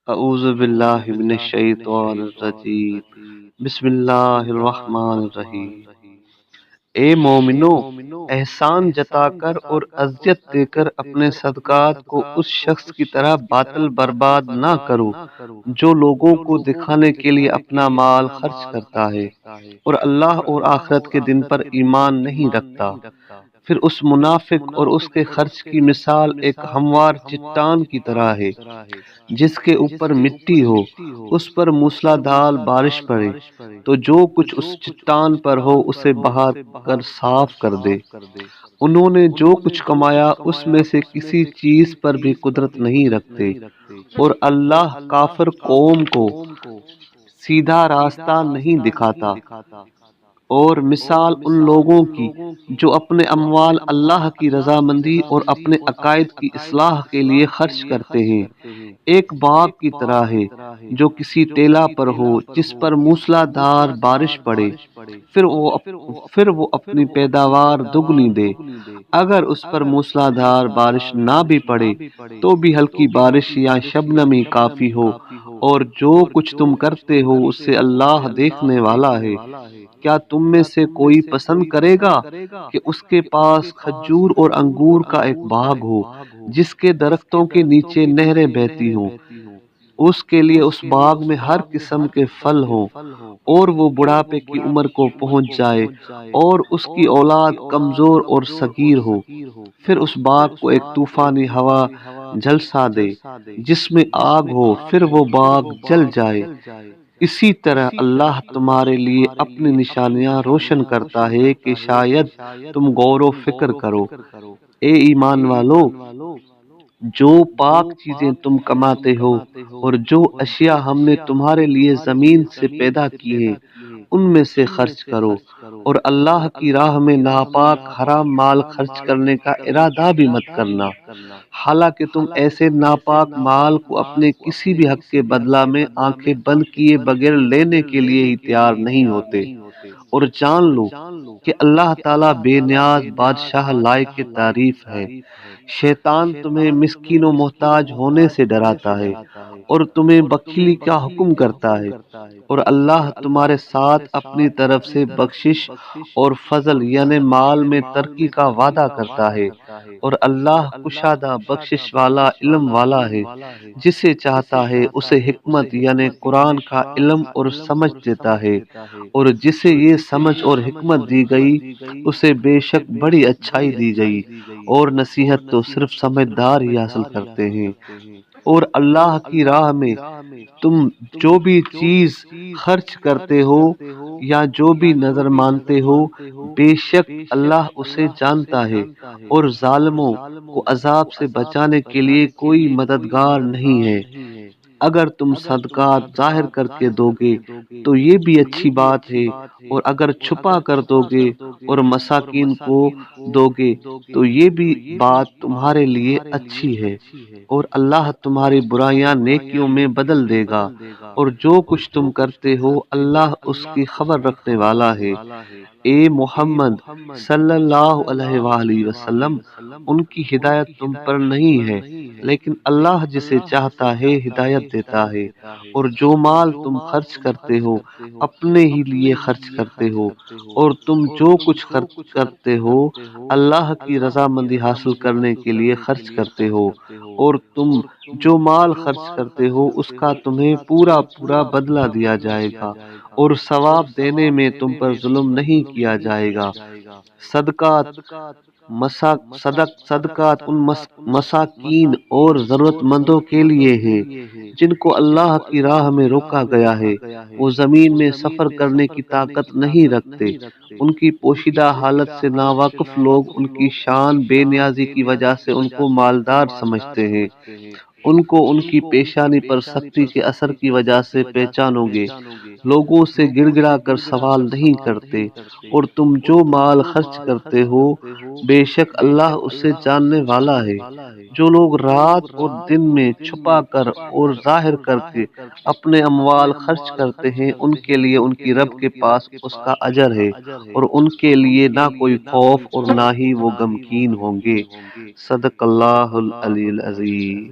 اعوذ باللہ من الشیطان الرجیم بسم اللہ الرحمن الرحیم۔ اے مومنو، احسان جتا کر اور اذیت دے کر اپنے صدقات کو اس شخص کی طرح باطل برباد نہ کرو جو لوگوں کو دکھانے کے لیے اپنا مال خرچ کرتا ہے اور اللہ اور آخرت کے دن پر ایمان نہیں رکھتا۔ پھر اس منافق اور اس کے خرچ کی مثال ایک ہموار چٹان کی طرح ہے جس کے اوپر مٹی ہو، اس پر موسلا دھار بارش پڑے تو جو کچھ اس چٹان پر ہو اسے بہا کر صاف کر دے۔ انہوں نے جو کچھ کمایا اس میں سے کسی چیز پر بھی قدرت نہیں رکھتے، اور اللہ کافر قوم کو سیدھا راستہ نہیں دکھاتا۔ اور مثال ان لوگوں کی جو اپنے اموال اللہ کی رضامندی اور اپنے عقائد کی اصلاح کے لیے خرچ کرتے ہیں، ایک باغ کی طرح ہے جو کسی ٹیلہ پر ہو جس پر موسلا دھار بارش پڑے، پھر وہ اپنی پیداوار دگنی دے۔ اگر اس پر موسلا دھار بارش نہ بھی پڑے تو بھی ہلکی بارش یا شبنم ہی کافی ہو، اور جو کچھ تم کرتے ہو اسے اللہ دیکھنے والا ہے۔ کیا تم میں سے کوئی پسند کرے گا کہ اس کے پاس کھجور اور انگور کا ایک باغ ہو جس کے درختوں کے نیچے نہریں بہتی ہوں، اس کے لیے اس باغ میں ہر قسم کے پھل ہوں، اور وہ بڑھاپے کی عمر کو پہنچ جائے اور اس کی اولاد کمزور اور صغیر ہو، پھر اس باغ کو ایک طوفانی ہوا جھلسا دے جس میں آگ ہو، پھر وہ باغ جل جائے۔ اسی طرح اللہ تمہارے لیے اپنی نشانیاں روشن کرتا ہے کہ شاید تم غور و فکر کرو۔ اے ایمان والو، جو پاک چیزیں تم کماتے ہو اور جو اشیاء ہم نے تمہارے لیے زمین سے پیدا کی ہیں ان میں سے خرچ کرو، اور اللہ کی راہ میں ناپاک حرام مال خرچ کرنے کا ارادہ بھی مت کرنا، حالانکہ تم ایسے ناپاک مال کو اپنے کسی بھی حق کے بدلہ میں آنکھیں بند کیے بغیر لینے کے لیے ہی تیار نہیں ہوتے۔ اور جان لو کہ اللہ تعالیٰ بے نیاز بادشاہ لائق تعریف ہے۔ شیطان تمہیں مسکین و محتاج ہونے سے ڈراتا ہے اور تمہیں بخیلی کا حکم کرتا ہے، اور اللہ تمہارے ساتھ اپنی طرف سے بخشش اور فضل یعنی مال میں ترقی کا وعدہ کرتا ہے، اور اللہ کشادہ بخشش والا علم والا ہے۔ جسے چاہتا ہے اسے حکمت یعنی قرآن کا علم اور سمجھ دیتا ہے، اور جسے یہ سمجھ اور حکمت دی گئی اسے بے شک بڑی اچھائی دی گئی، اور نصیحت تو صرف سمجھدار ہی حاصل کرتے ہیں۔ اور اللہ کی راہ میں تم جو بھی چیز خرچ کرتے ہو یا جو بھی نظر مانتے ہو، بے شک اللہ اسے جانتا ہے، اور ظالموں کو عذاب سے بچانے کے لیے کوئی مددگار نہیں ہے۔ اگر تم صدقات ظاہر کر کے دو گے تو یہ بھی اچھی بات ہے، اور اگر چھپا کر دو گے اور مساکین کو دو گے تو یہ بھی بات تمہارے لیے اچھی ہے، اور اللہ تمہاری برائیاں نیکیوں میں بدل دے گا، اور جو کچھ تم کرتے ہو اللہ اس کی خبر رکھنے والا ہے۔ اے محمد صلی اللہ علیہ وآلہ وسلم، ان کی ہدایت تم پر نہیں ہے، لیکن اللہ جسے چاہتا ہے ہدایت دیتا ہے، اور جو مال تم خرچ کرتے ہو اپنے ہی لیے خرچ کرتے ہو، اور تم جو کچھ خرچ کرتے ہو اللہ کی رضامندی حاصل کرنے کے لیے خرچ کرتے ہو، اور تم جو مال خرچ کرتے ہو اس کا تمہیں پورا پورا بدلہ دیا جائے گا، اور ثواب دینے میں تم پر ظلم نہیں کیا جائے گا۔ صدقات صدقات ان مساکین اور ضرورت مندوں کے لیے ہیں جن کو اللہ کی راہ میں روکا گیا ہے، وہ زمین میں سفر کرنے کی طاقت نہیں رکھتے۔ ان کی پوشیدہ حالت سے ناواقف لوگ ان کی شان بے نیازی کی وجہ سے ان کو مالدار سمجھتے ہیں۔ ان کو ان کی پیشانی پر سختی کے اثر کی وجہ سے پہچانو گے، لوگوں سے گڑ گڑا کر سوال نہیں کرتے، اور تم جو مال خرچ کرتے ہو بے شک اللہ اسے جاننے والا ہے۔ جو لوگ رات اور دن میں چھپا کر اور ظاہر کر کے اپنے اموال خرچ کرتے ہیں ان کے لیے ان کی رب کے پاس اس کا اجر ہے، اور ان کے لیے نہ کوئی خوف اور نہ ہی وہ غمگین ہوں گے۔ صدق اللہ العلی العظیم۔